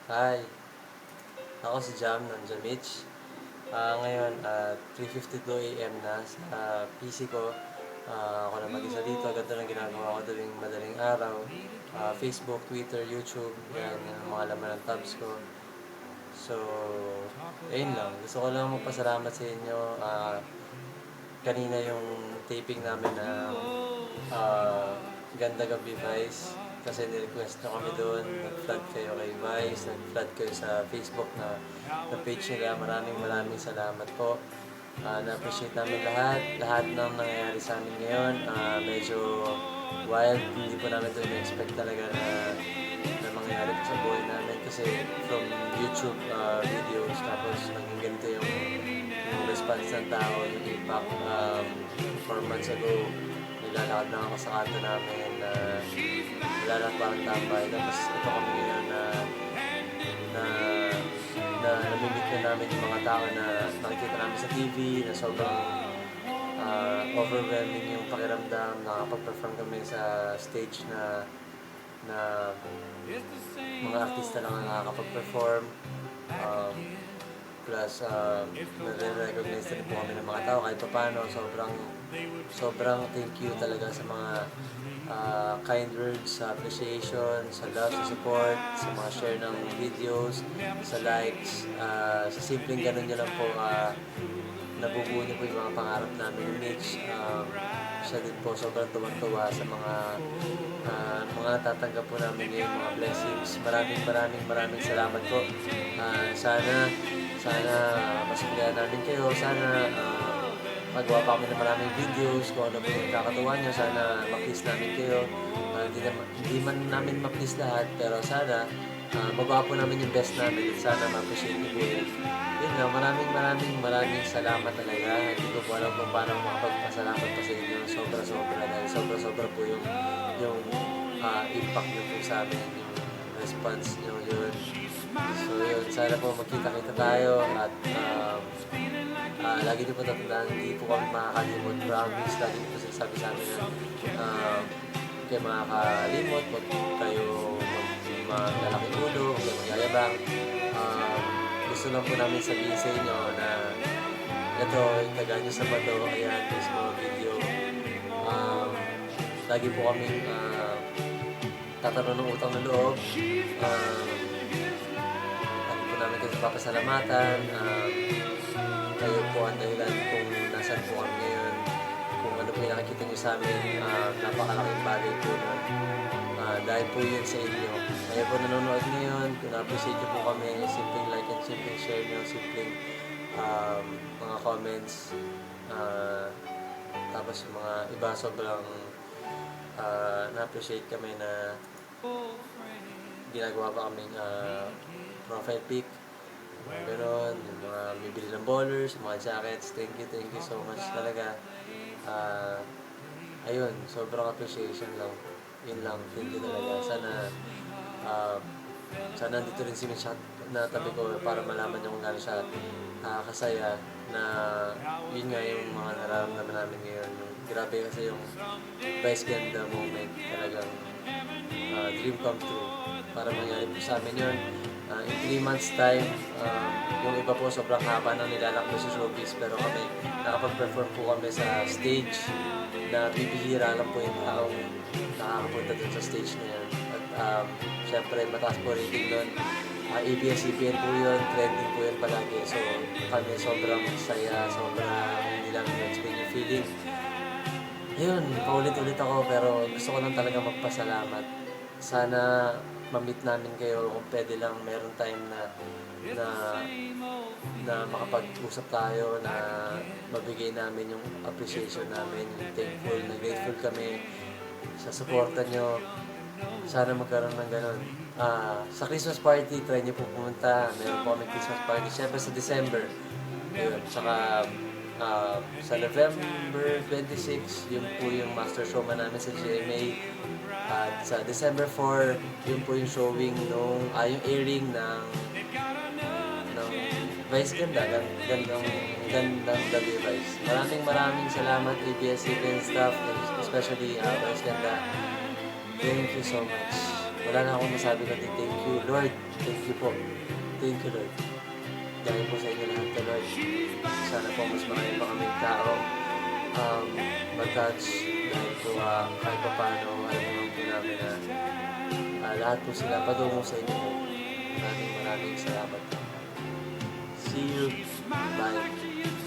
Hi, ako si Jam ng Jamich. Ngayon, 3:52 AM na sa PC ko. Ako na mag-isa dito. Ganito lang ginagawa ko tuwing madaling araw. Facebook, Twitter, YouTube, yan yung mga laman ng tabs ko. So, ayun lang. Gusto ko lang magpasalamat sa inyo. Kanina yung taping namin ng Ganda Gabi Vice. Kasi ni-request nyo kami doon, nag-flood kayo kay Vice, nag-flood kayo sa Facebook na page nila. Maraming salamat po. Na-appreciate namin lahat ng nangyayari sa amin ngayon. Medyo wild, hindi po namin ito in-expect talaga na mangyayari sa buhay namin. Kasi from YouTube videos, tapos naging ganito yung response ng tao, yung impact. 4 months ago, nilalakad lang ako sa kanto namin na nilalakad parang tambay. Tapos ito kami ngayon na namimit na namin yung mga tao na nakikita namin sa TV, na sobrang overwhelming yung pakiramdam. Nakapag-perform kami sa stage na mga artista lang ang nakakapag-perform. Plus, nare-recognize din po kami ng mga tao kahit pa paano. Sobrang thank you talaga sa mga kind words, sa appreciation, sa love, sa support, sa mga share ng videos, sa likes, sa simpleng ganun nyo lang po, nabubuo niyo po yung mga pangarap namin ni Mitch. Siya din po sobrang tuwang-tuwa sa mga tatanggap po namin ngayon, mga blessings. Maraming salamat po. Sana masugyan namin kayo. Sana magawa pa kami ng maraming videos kung ano po yung kakatuwa nyo. Sana ma-please namin kayo. Hindi man namin ma-please lahat, pero sana magawa po namin yung best namin at sana ma-appreciate nyo po yun. Yun lang, maraming salamat talaga. Hindi ko po alam kung paano makapagpasalamat pa sa inyo. Sobra dahil sobra po yung impact nyo po sa amin, yung response nyo yun. So yun, sana po magkita-kita tayo at lagi niyo po tatandaan, hindi po kami makakalimot. Promise, lagi niyo po sinasabi sa amin na huwag kayo makakalimot, huwag kayo maglalaking ulo, huwag kayo magyayabang. Gusto lang po namin sabihin sa inyo na ito, itagaan nyo sa bato, ayan, there's mga video. Lagi po kami tatanong ng utang na loob. Lagi po namin kayo papasalamatan. Kayo po ang dahilan kung nasan po kami ngayon. Kung ano po yung nakikita nyo sa amin, napakalaking bagay po nun. Dahil po yun sa inyo. Kayo po nanonood ngayon, kung na-appreciate nyo po kami, simpleng like and simpleng share nyo, simpleng mga comments. Tapos yung mga iba sobrang na-appreciate kami na ginagawa pa kaming profile pic, gano'n, yung mga bibili ng ballers, mga jackets. Thank you so much talaga. Ayun, sobrang appreciation lang. Yun lang, thank you talaga. Sana dito rin si Mitch na tabi ko para malaman niyo kung gaano siya kasaya na yun nga yung mga nararamdaman namin ngayon. Grabe kasi yung Vice Ganda moment, talagang dream come true. Para mangyari po sa amin yun. In 3 months time, yung iba po sobrang haba nang nilalakbo sa showbiz, pero kami nakapag-perform po kami sa stage na bibihira lang po yung taong nakakapunta dun sa stage na yan. At syempre mataas po rating doon. ABS-CBN po yun, trending po yun palagi. So kami sobrang saya, sobrang hindi lang na-explain yung feeling. Yun, paulit-ulit ako pero gusto ko lang talaga magpasalamat. Sana ma-meet namin kayo kung pwede lang, meron time na makapag-usap tayo, na mabigay namin yung appreciation namin, yung thankful, na grateful kami sa suporta nyo. Sana magkaroon ng ganun. Sa Christmas party, try nyo po pumunta. Meron po kami Christmas party. Siyempre sa December. Ayun. Tsaka sa November 26, yun po yung master showman namin sa GMA. At sa December 4, yun po yung showing yung airing ng Vice Ganda. Gandang Gabi Vice. Maraming salamat ABS-CBN staff, especially Vice Ganda. Thank you so much. Wala na akong masabi kundi thank you, Lord. Thank you po. Thank you, Lord. Dahil po sa inyo lahat, Lord. Sana po mas marami pa kaming tao mag-touch dahil po kahit pa paano alam naman po namin na lahat po sila patungo sa inyo, Lord. Maraming salamat. See you. Bye.